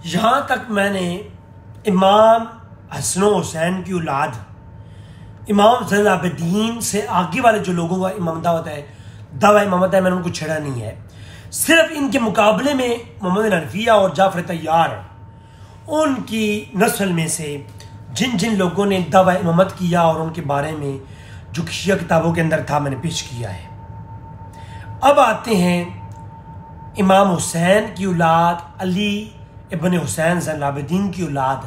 यहाँ तक मैंने इमाम हसन हुसैन की औलाद इमाम ज़ैनुल आबिदीन से आगे वाले जो लोगों का इमाम दावा इमामत है, मैंने उनको छेड़ा नहीं है। सिर्फ इनके मुकाबले में मोहम्मद हनफिया और जाफर तैयार उनकी नस्ल में से जिन जिन लोगों ने दावा इमामत किया और उनके बारे में जो शिया किताबों के अंदर था मैंने पेश किया है। अब आते हैं इमाम हुसैन की औलाद अली इब्न हुसैन ज़ैनुल आबिदीन की औलाद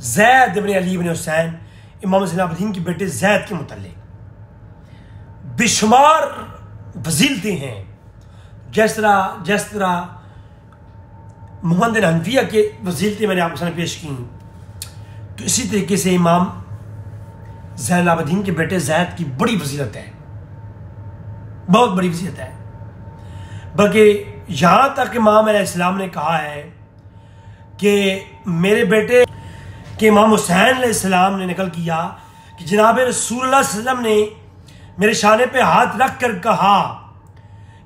ज़ैद इब्न अली इब्न हुसैन इमाम ज़ैनुल आबिदीन के बेटे ज़ैद के मुतल्लिक़ बेशुमार फजीलतें हैं। जिस तरह मोहम्मद हनफिया के फजीलतें मैंने आपके सामने पेश की, तो इसी तरीके से इमाम ज़ैनुल आबिदीन के बेटे ज़ैद की बड़ी फजीलत है, बहुत बड़ी फजीलत है। बल्कि यहाँ तक इमाम अलैहिस्सलाम ने कहा है कि मेरे बेटे के इमाम हुसैन अलैहिस्सलाम ने नकल किया कि जनाब रसूलुल्लाह सल्लल्लाहु अलैहि वसल्लम ने मेरे शाने पे हाथ रख कर कहा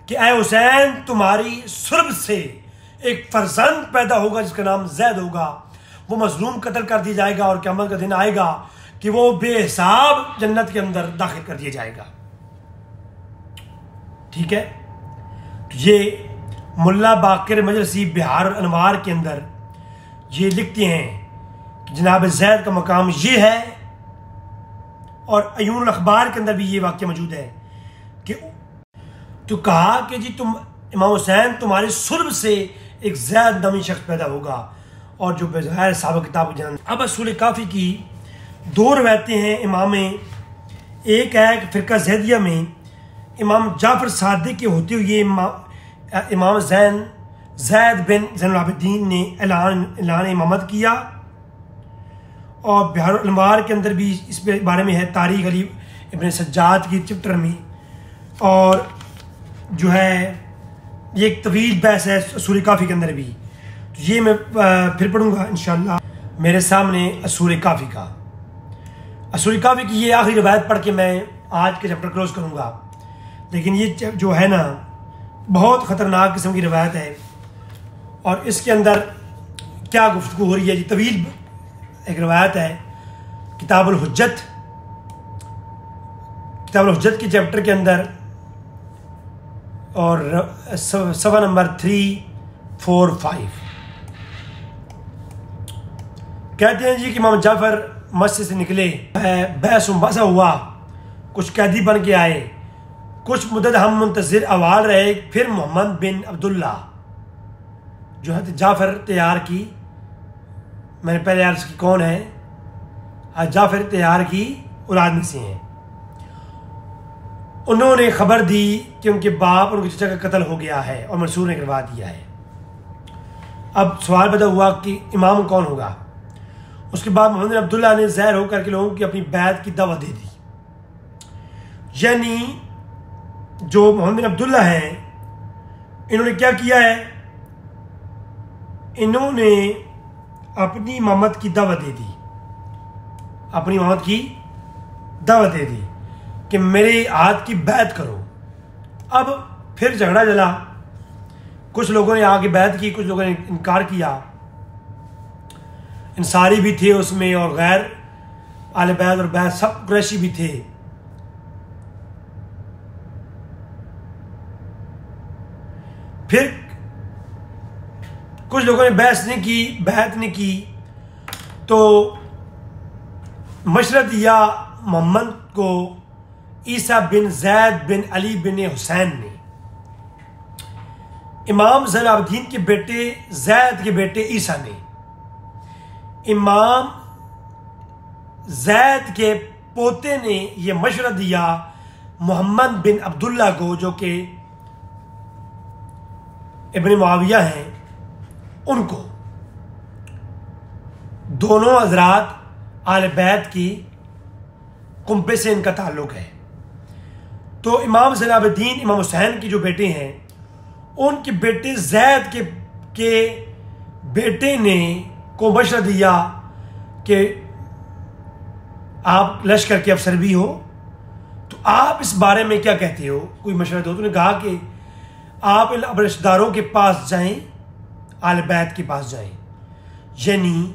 कि ऐ हुसैन, तुम्हारी सुर्ब से एक फर्जंद पैदा होगा जिसका नाम ज़ैद होगा। वो मजलूम कत्ल कर दिया जाएगा और क़यामत का दिन आएगा कि वो बेहिसाब जन्नत के अंदर दाखिल कर दिया जाएगा। ठीक है, तो ये मुल्ला बाकिर मजलसी बिहार अनवार के अंदर ये लिखते हैं कि जनाब ज़ैद का मकाम ये है, और अयून अखबार के अंदर भी ये वाक्य मौजूद है कि तो कहा कि जी तुम इमाम हुसैन, तुम्हारी सुर्ब से एक ज़ैद नामी शख्स पैदा होगा, और जो बज़ाहिर साहब किताब जान। अब असूल काफ़ी की दो रवायतें हैं इमाम में। एक है कि फ़िरका ज़ैदिया में इमाम जाफ़र सादिक के होते हुए इमाम ज़ैद बिन ज़ैनुल आबिदीन ने ऐलान इमामत किया, और बिहार अनवार के अंदर भी इस बारे में है तारीख़ अली इब्न सज्जाद की चैप्टर में। और जो है ये एक तवील बहस है असूल काफ़ी के अंदर भी, तो ये मैं फिर पढ़ूंगा इंशाअल्लाह। मेरे सामने असूल काफ़ी की ये आखिरी रवायत पढ़ के मैं आज के चैप्टर क्लोज करूंगा। लेकिन ये जो है ना बहुत ख़तरनाक किस्म की रवायत है, और इसके अंदर क्या गुफ्तगू हो रही है। ये तवील एक रवायत है किताबुल हुज्जत के चैप्टर के अंदर, और सफ़ा नंबर 345 कहते हैं जी कि इमाम जाफ़र मस्जिद से निकले, बहस मुबासा हुआ, कुछ कैदी बन के आए, कुछ मुद्दत हम मुंतज़िर अवाल रहे। फिर मोहम्मद बिन अब्दुल्ला जो है जाफ़र तैयार की, मैंने पहले अर्ज़ की कौन है, जाफ़र तैयार की औलाद में से हैं, उन्होंने खबर दी कि उनके बाप और उनके चचा का कत्ल हो गया है और मंसूर ने करवा दिया है। अब सवाल पैदा हुआ कि इमाम कौन होगा। उसके बाद मोहम्मद बिन अब्दुल्ला ने ज़ाहिर होकर के लोगों की अपनी बैत की दावत दे दी। यानी जो मोहम्मद बिन अब्दुल्ला हैं, इन्होंने क्या किया है, इन्होंने अपनी इमामत की दावत दे दी, अपनी इमामत की दावत दे दी कि मेरे हाथ की बैत करो। अब फिर झगड़ा चला, कुछ लोगों ने आगे बैत की, कुछ लोगों ने इनकार किया। इंसारी भी थे उसमें, और गैर आले बैत और बैत सब कुरैशी भी थे। फिर कुछ लोगों ने बैत ने की, तो मशवरा दिया मोहम्मद को ईसा बिन ज़ैद बिन अली बिन हुसैन ने। इमाम ज़ैनुल आबिदीन के बेटे ज़ैद के बेटे ईसा ने इमाम ज़ैद के पोते ने यह मशवरा दिया मोहम्मद बिन अब्दुल्ला को, जो कि इब्न मुआविया हैं, उनको। दोनों हजरात आले बैत की कुंबे से इनका ताल्लुक है। तो इमाम ज़ैनुल आबिदीन इमाम हुसैन के जो बेटे हैं, उनके बेटे ज़ैद के बेटे ने को मशवरा दिया कि आप लश्कर के अफसर भी हो, तो आप इस बारे में क्या कहते हो, कोई मशवरा दो। तो उन्होंने कहा कि आप इन रिश्तेदारों के पास जाएं, आले बैत के पास जाएं, यानी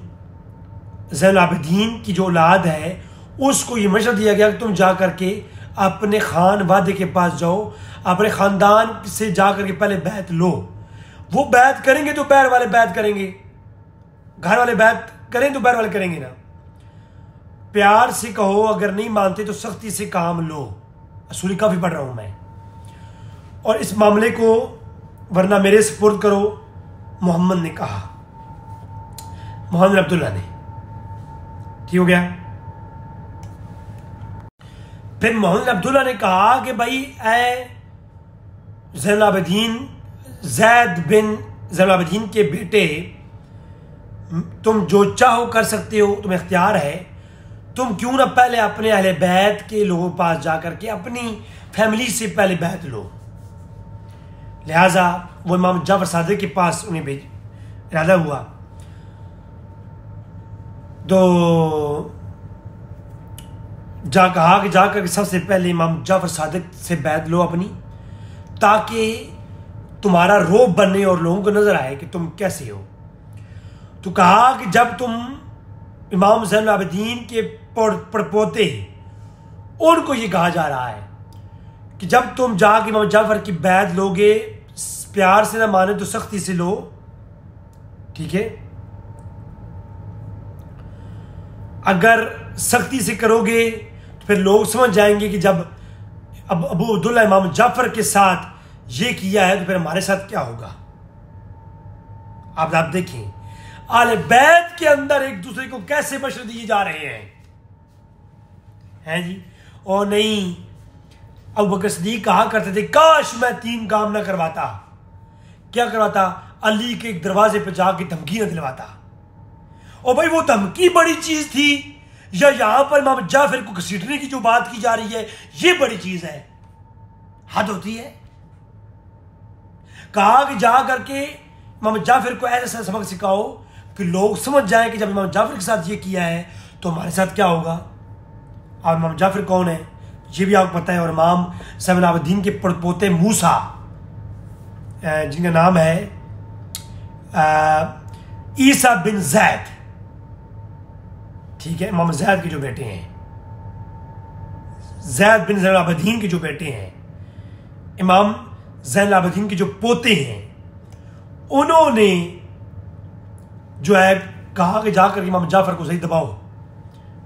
ज़ैनुल आबिदीन की जो औलाद है उसको ये मशवरा दिया गया कि तुम जा करके अपने खान वादे के पास जाओ, अपने ख़ानदान से जा करके पहले बैत लो। वो बैत करेंगे तो बैर वाले बैत करेंगे, घर वाले बैत करें तो बैर वाले करेंगे ना। प्यार से कहो, अगर नहीं मानते तो सख्ती से काम लो। असूली काफ़ी पढ़ रहा हूँ मैं। और इस मामले को वरना मेरे सुपुर्द करो, मोहम्मद ने कहा, मोहम्मद अब्दुल्ला ने। ठीक हो गया। फिर मोहम्मद अब्दुल्ला ने कहा कि भाई ए ज़ैनुल आबिदीन, ज़ैद बिन ज़ैनुल आबिदीन के बेटे, तुम जो चाहो कर सकते हो, तुम्हें इख्तियार है। तुम क्यों ना पहले अपने अहले बैत के लोगों के पास जाकर के अपनी फैमिली से पहले बैत लो। लिहाजा वो इमाम जाफर सादिक के पास उन्हें इरादा हुआ। तो कहा कि जाकर सबसे पहले इमाम जाफर सादिक से बैत लो अपनी, ताकि तुम्हारा रोब बने और लोगों को नजर आए कि तुम कैसे हो। तो कहा कि जब तुम इमाम ज़ैनुल आबिदीन के पड़पोते, उनको ये कहा जा रहा है कि जब तुम जाके इमाम जाफर की बैत लोगे, प्यार से ना माने तो सख्ती से लो। ठीक है, अगर सख्ती से करोगे तो फिर लोग समझ जाएंगे कि जब अब अबू अब्दुल्ला इमाम जाफर के साथ ये किया है तो फिर हमारे साथ क्या होगा। आप देखें आले बैत के अंदर एक दूसरे को कैसे मशवरे दिए जा रहे हैं जी। और नहीं, अबू बकर सिद्दीक कहा करते थे, काश मैं 3 काम ना करवाता। क्या करवाता? अली के एक दरवाजे पर जाके धमकी न दिलवाता। और भाई वो धमकी बड़ी चीज थी या यहां पर इमाम जाफर को घसीटने की जो बात की जा रही है ये बड़ी चीज है? हद होती है। कहा कि जा करके इमाम जाफर को ऐसा सबक सिखाओ कि लोग समझ जाएं कि जब इमाम जाफर के साथ ये किया है तो हमारे साथ क्या होगा। और इमाम जाफर कौन है ये भी आपको पता है। और इमाम ज़ैनुल आबिदीन के पड़पोते मूसा, जिनका नाम है ईसा बिन ज़ैद, ठीक है, इमाम ज़ैद के जो बेटे हैं, ज़ैद बिन ज़ैनुल आबिदीन के जो बेटे हैं, इमाम ज़ैनुल आबिदीन के जो पोते हैं, उन्होंने जो है कहा कि जाकर इमाम जाफर को सही दबाओ।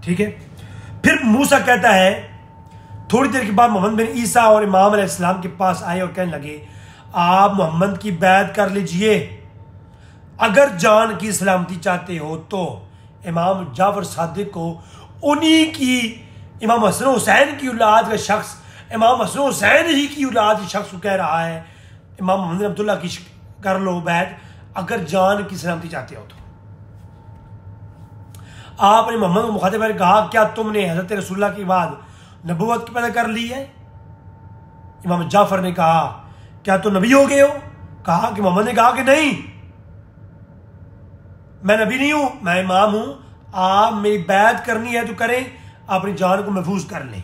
ठीक है, फिर मूसा कहता है, थोड़ी देर के बाद मोहम्मद बिन ईसा और इमाम अलैहिस्सलाम के पास आए और कहने लगे, आप मोहम्मद की बैत कर लीजिए, अगर जान की सलामती चाहते हो तो। इमाम जाफर सादिक को उन्हीं की, इमाम हसन हुसैन की औलाद का शख्स, इमाम हसन हुसैन ही की औलाद के शख्स को कह रहा है, इमाम मोहम्मद अब्दुल्ला की कर लो बैत, अगर जान की सलामती चाहते हो तो। आपने मोहम्मद को मुखातिब करके कहा, क्या तुमने हजरत रसूलुल्लाह के बाद नबूवत की पैदा कर ली है? इमाम जाफर ने कहा, क्या तुम नबी हो गए हो? कहा कि मोहम्मद ने कहा कि नहीं, मैं नबी नहीं हूं, मैं इमाम हूं। आप मेरी बैत करनी है तो करें, अपनी जान को महफूज कर लें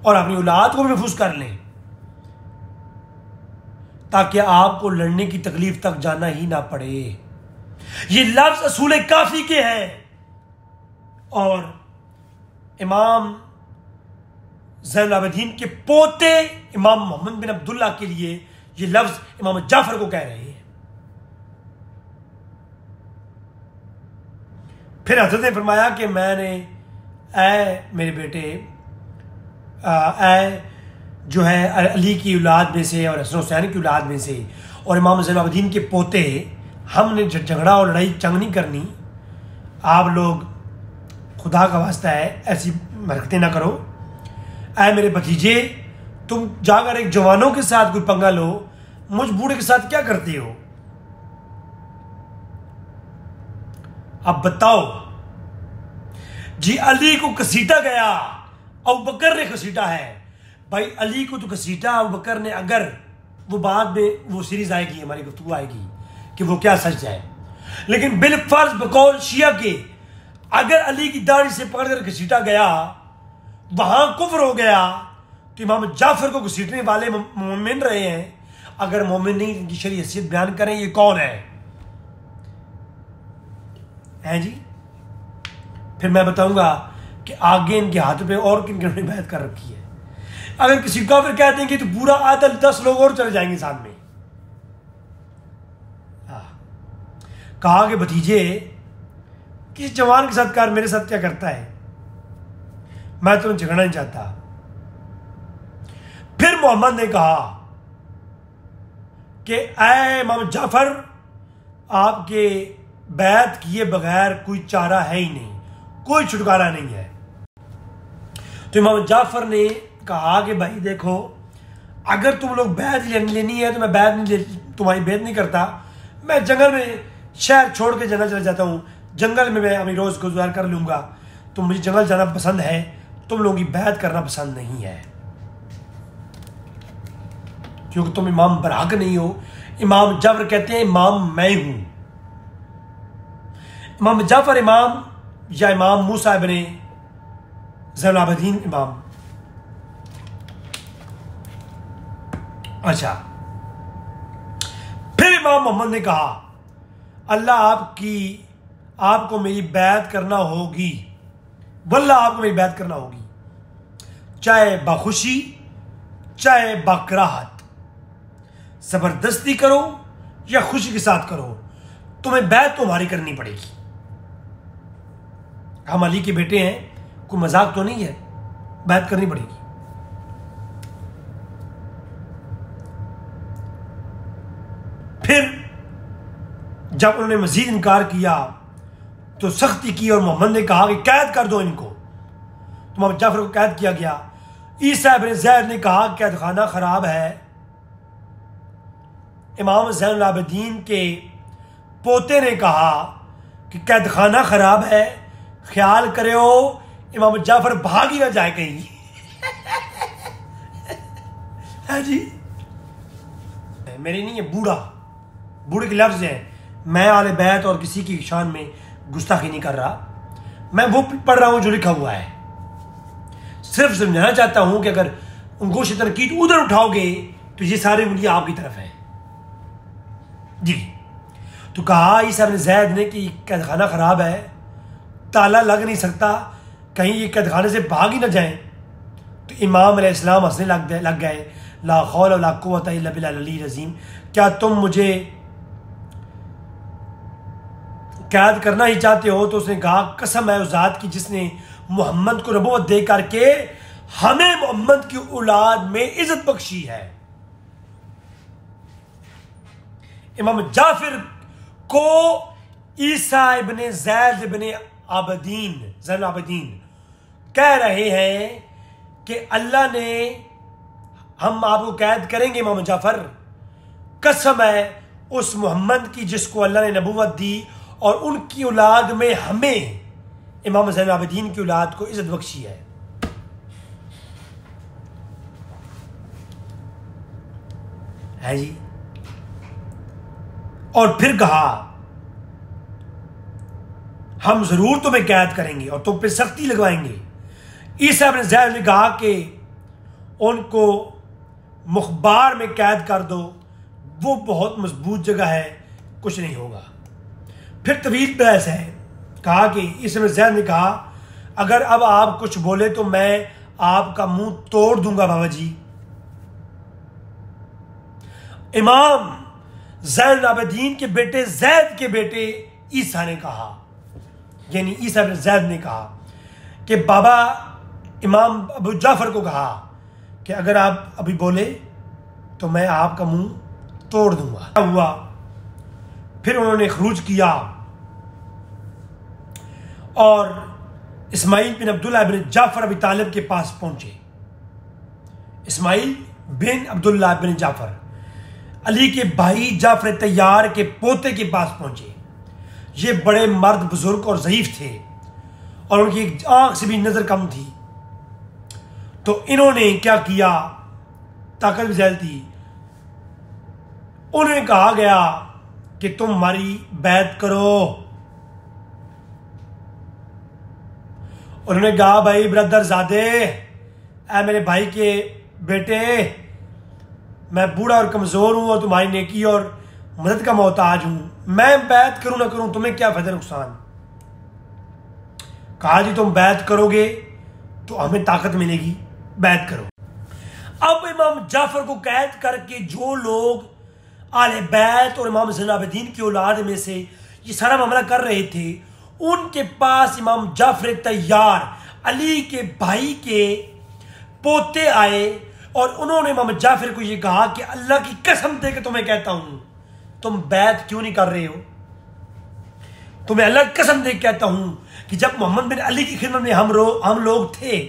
और अपनी औलाद को भी महफूज कर लें, ताकि आपको लड़ने की तकलीफ तक जाना ही ना पड़े। ये लफ्ज असूल काफी के हैं। और इमाम ज़ैनुल आबिदीन के पोते इमाम मोहम्मद बिन अब्दुल्ला के लिए ये लफ्ज इमाम जाफर को कह रहे हैं। फिर हज़रत ने फरमाया कि मैंने, ऐ मेरे बेटे, ऐ जो है अली की औलाद में से और हसन हुसैन की औलाद में से और इमाम ज़ैनुल आबिदीन के पोते, हमने झगड़ा और लड़ाई जंग नहीं करनी। आप लोग खुदा का वास्ता है ऐसी हरकतें ना करो। ऐ मेरे भतीजे, तुम जाकर एक जवानों के साथ कोई पंगा लो, मुझ बूढ़े के साथ क्या करते हो? अब बताओ जी, अली को घसीटा गया, अबू बकर ने घसीटा है। भाई अली को तो घसीटा अबू बकर ने, अगर वो बाद में वो सीरीज आएगी, हमारी गुफ्तगू आएगी कि वो क्या सच है, लेकिन बिलफर्ज बकौल शिया के अगर अली की दाढ़ी से पकड़कर घसीटा गया, वहां कुफ्र हो गया, तो इमाम जाफर को घसीटने वाले मोमिन रहे हैं। अगर मोमिन नहीं, इनकी शरीय हैसियत बयान करें, ये कौन है? हैं जी। फिर मैं बताऊंगा कि आगे इनके हाथ पे और किन किन बैत कर रखी है। अगर किसी का फिर कहते हैं कि तो पूरा आदल 10 लोग और चले जाएंगे साथ में। कहा कि भतीजे किस जवान के साथ कार मेरे साथ क्या करता है, मैं तुम्हें झगड़ना नहीं चाहता। फिर मोहम्मद ने कहा कि ऐ इमाम जाफर, आपके बैत किए बगैर कोई चारा है ही नहीं, कोई छुटकारा नहीं है। तो इमाम जाफर ने कहा कि भाई देखो, अगर तुम लोग बैत लेनी है तो मैं बैत नहीं तुम्हारी बैत नहीं करता। मैं जंगल में शहर छोड़ के जंगल चला जाता हूँ, जंगल में मैं अभी रोज गुजार कर लूंगा। तो मुझे जंगल जाना पसंद है, तुम लोगों की बैत करना पसंद नहीं है, क्योंकि तुम इमाम बराक नहीं हो। इमाम जाफर कहते हैं इमाम मैं हूं। इमाम जाफर इमाम या इमाम मूसा इब्ने ज़ैनुल आबिदीन इमाम। अच्छा, फिर इमाम मोहम्मद ने कहा अल्लाह आपको मेरी बैत करना होगी, वल्लाह आपको मेरी बैत करना होगी, चाहे बखुशी चाहे बकराहत, जबरदस्ती करो या खुशी के साथ करो, तुम्हें बैत तुम्हारी करनी पड़ेगी। हम अली के बेटे हैं, कोई मजाक तो नहीं है, बैत करनी पड़ेगी। फिर जब उन्होंने मजीद इनकार किया तो सख्ती की और मोहम्मद ने कहा कि कैद कर दो इनको। तो मोहम्मद जाफर को कैद किया गया। ईसा इब्न ज़ैद ने कहा कैद खाना खराब है। इमाम ज़ैनुल आबिदीन के पोते ने कहा कि कैद खाना खराब है, ख्याल करो इमाम जाफर भाग ही ना जाए कहीं। है जी, मेरी नहीं है, बूढ़े के लफ्ज है। मैं आले बैत और किसी की शान में गुस्ताखी नहीं कर रहा, मैं वो पढ़ रहा हूं जो लिखा हुआ है। सिर्फ समझाना चाहता हूं कि अगर अंगूश तनकीद उधर उठाओगे तो ये सारी उंगलियां आपकी तरफ है जी। तो कहा ईसा इब्न ज़ैद ने कि कैद खाना खराब है, ताला लग नहीं सकता, कहीं ये कैद खाने से भाग ही ना जाए। तो इमाम अलैहिस्सलाम हंसने लग गए। ला खौल वला कुव्वता इल्ला बिल्लाहिल अलीय्यिल अज़ीम, क्या तुम मुझे कैद करना ही चाहते हो? तो उसने कहा कसम है उस जात की जिसने मोहम्मद को नबूवत दे करके हमें मोहम्मद की औलाद में इज्जत बख्शी है। इमाम जाफर को ईसा इब्ने ज़ैद इब्ने ज़ैनुल आबिदीन कह रहे हैं कि अल्लाह ने हम आपको कैद करेंगे इमाम जाफर, कसम है उस मोहम्मद की जिसको अल्लाह ने नबूवत दी और उनकी औलाद में हमें इमाम ज़ैनुल आबिदीन की औलाद को इज्जत बख्शी है जी। और फिर कहा हम जरूर तुम्हें कैद करेंगे और तुम पे सख्ती लगवाएंगे। ईसा इब्न ज़ैद ने कहा कि उनको मुखबार में कैद कर दो, वो बहुत मजबूत जगह है, कुछ नहीं होगा। फिर तवील बहस है। कहा कि ईसा इब्न ज़ैद ने कहा अगर अब आप कुछ बोले तो मैं आपका मुंह तोड़ दूंगा बाबा जी। इमाम ज़ैनुल आबिदीन के बेटे ज़ैद के बेटे ईसा ने कहा, यानी ईसा इब्न ज़ैद ने कहा कि बाबा इमाम अबू जाफर को कहा कि अगर आप अभी बोले तो मैं आपका मुंह तोड़ दूंगा। हुआ फिर उन्होंने खरूज किया और इस्माइल बिन अब्दुल्लाह बिन जाफर अबी तालिब के पास पहुंचे। इस्माइल बिन अब्दुल्लाह बिन जाफर अली के भाई जाफर तैयार के पोते के पास पहुंचे। ये बड़े मर्द बुजुर्ग और ज़ईफ थे और उनकी एक आंख से भी नजर कम थी। तो इन्होंने क्या किया, ताकत भी ज्यादा थी। उन्हें कहा गया कि तुम हमारी बैत करो। उन्होंने कहा भाई ब्रदर ज़ादे, ऐ मेरे भाई के बेटे, मैं बूढ़ा और कमज़ोर हूं और तुम्हारी नेकी और मदद का मोहताज हूं, मैं बैत करूं ना करूं तुम्हें क्या फायदा नुकसान। कहा जी तुम बैत करोगे तो हमें ताकत मिलेगी, बैत करो। अब इमाम जाफर को कैद करके जो लोग आले बैत और इमाम ज़ैनुल आबिदीन की औलाद में से ये सारा मामला कर रहे थे, उनके पास इमाम जाफर तैयार अली के भाई के पोते आए और उन्होंने इमाम जाफर को ये कहा कि अल्लाह की कसम दे के तुम्हें कहता हूं, तुम बैत क्यों नहीं कर रहे हो? तुम्हें अल्लाह की कसम दे के कहता हूं कि जब मोहम्मद बिन अली की खिदमत में हम लोग थे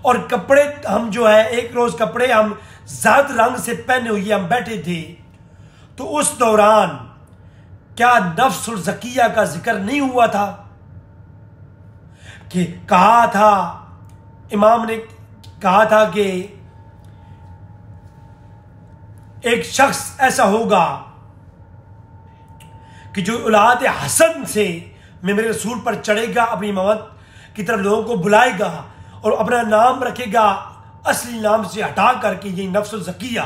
और कपड़े हम जो है एक रोज कपड़े हम ज़ाद रंग से पहने हुए हम बैठे थे, तो उस दौरान क्या नफ्सुल ज़किया का जिक्र नहीं हुआ था कि कहा था, इमाम ने कहा था कि एक शख्स ऐसा होगा कि जो औलाद हसन से मेरे रसूल पर चढ़ेगा, अपनी इमामत की तरफ लोगों को बुलाएगा और अपना नाम रखेगा असली नाम से हटा करके ये नफ्सुल ज़किया।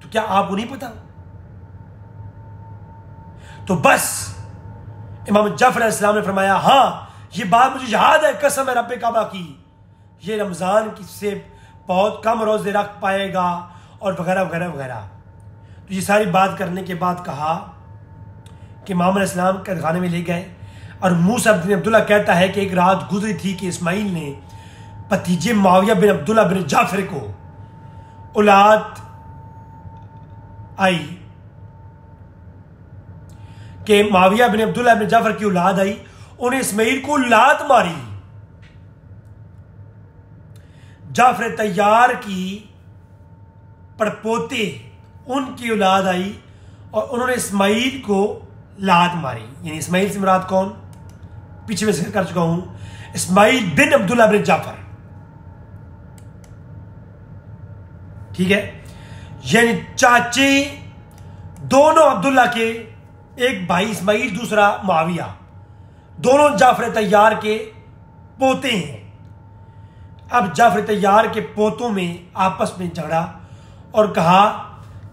तो क्या आपको नहीं पता? तो बस इमाम जाफर अलैहिस्सलाम ने फरमाया, हाँ ये बात मुझे याद है, कसम है रब्बे काबा की, ये रमजान की से बहुत कम रोजे रख पाएगा और वगैरह वगैरह वगैरह। तो ये सारी बात करने के बाद कहा कि इमाम अलैहिस्सलाम कैद खाने में ले गए और मूसा बिन अब्दुल्ला कहता है कि एक रात गुजरी थी कि इस्माइल ने भतीजे मुआविया बिन अब्दुल्ला बिन जाफर को औलाद आई कि मुआविया बिन अब्दुल्ला बिन जाफर की औलाद आई, उन्हें इस्माइल को लात मारी। जाफर तैयार की पड़पोते उनकी औलाद आई और उन्होंने इस्माइल को लात मारी। यानी इस्माइल से मुराद कौन? पीछे में जिक्र कर चुका हूं, इस्माइल बिन अब्दुल्ला बिन जाफर, ठीक है। यानी चाचे दोनों अब्दुल्ला के, एक भाई इस्माइल दूसरा मुआविया, दोनों जाफर तैयार के पोते हैं। अब जाफर तैयार के पोतों में आपस में झगड़ा और कहा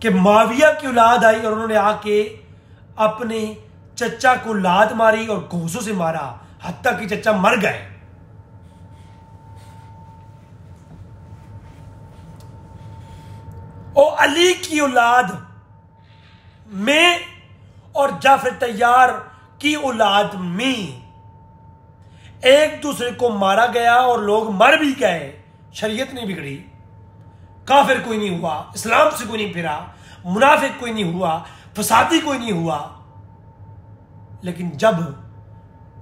कि मुआविया की औलाद आई और उन्होंने आके अपने चचा को लात मारी और घूंसों से मारा, हत्ता कि चचा मर गए। और अली की औलाद में और जाफर तैयार की औलाद में एक दूसरे को मारा गया और लोग मर भी गए। शरीयत नहीं बिगड़ी, काफिर कोई नहीं हुआ, इस्लाम से कोई नहीं फिरा, मुनाफिक कोई नहीं हुआ, फसादी कोई नहीं हुआ। लेकिन जब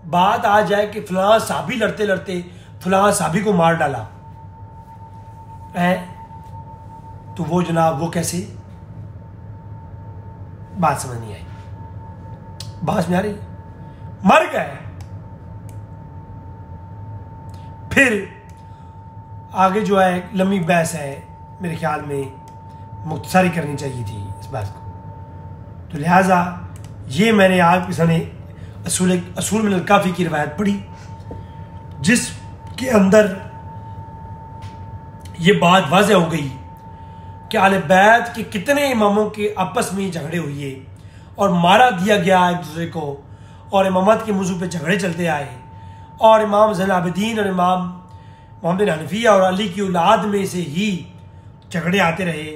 बात आ जाए कि फलां साहबी लड़ते लड़ते फलां साहबी को मार डाला है, तो वो जनाब वो कैसे? बात समझ नहीं आई, बात में आ रही? मर गए। फिर आगे जो है लंबी बहस है, मेरे ख्याल में मुख्तसारी करनी चाहिए थी इस बात को। तो लिहाजा ये मैंने आपके सामने असूल मिनल काफ़ी की रिवायत पढ़ी, जिसके अंदर ये बात वाज़ेह हो गई कि आले बैत के कितने इमामों के आपस में झगड़े हुए और मारा दिया गया एक दूसरे को, और इमामत के मौजू पे झगड़े चलते आए, और इमाम ज़ैनुल आबिदीन और इमाम मोहम्मद बिन हनफिया और अली की औलाद में से ही झगड़े आते रहे,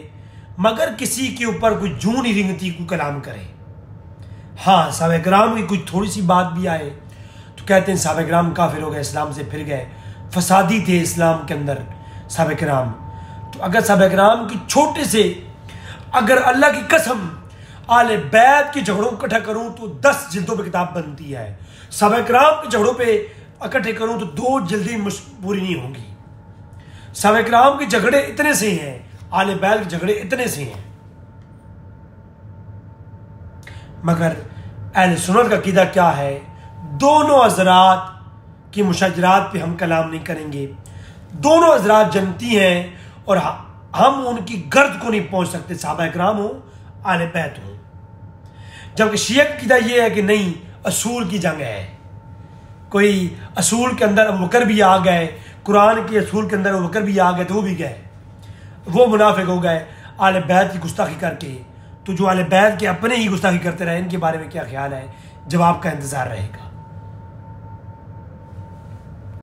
मगर किसी के ऊपर कोई जूं नहीं रिंगती कोई कलाम करे। हाँ, साहब कराम की कुछ थोड़ी सी बात भी आए तो कहते हैं साहब कराम काफिर हो गए, इस्लाम से फिर गए, फसादी थे इस्लाम के अंदर साहब कराम। तो अगर साहब कराम की छोटे से, अगर अल्लाह की कसम आले बैत के झगड़ों को इकट्ठा करूं तो 10 जिल्दों पे किताब बनती है। साहब कराम के झगड़ों पे इकट्ठे करूं तो 2 जल्दी पूरी नहीं होंगी। साहब कराम के झगड़े इतने से हैं, आले बैत के झगड़े इतने से हैं, मगर अहले सुन्नत का अकीदा क्या है? दोनों हज़रात की मुशाजरात पे हम कलाम नहीं करेंगे। दोनों हज़रात जनती हैं और हम उनकी गर्द को नहीं पहुंच सकते, सहाबा इकराम हो आले बैत हो। जबकि शिया का अकीदा ये है कि नहीं, असूल की जंग है। कोई असूल के अंदर अबू बकर भी आ गए, कुरान के असूल के अंदर अबू बकर भी आ गए तो वो भी गए, वो मुनाफिक हो गए आले बैत की गुस्ताखी करके। तो जो आले बैत के अपने ही गुस्ताखी करते रहे, इनके बारे में क्या ख्याल है? जवाब का इंतजार रहेगा।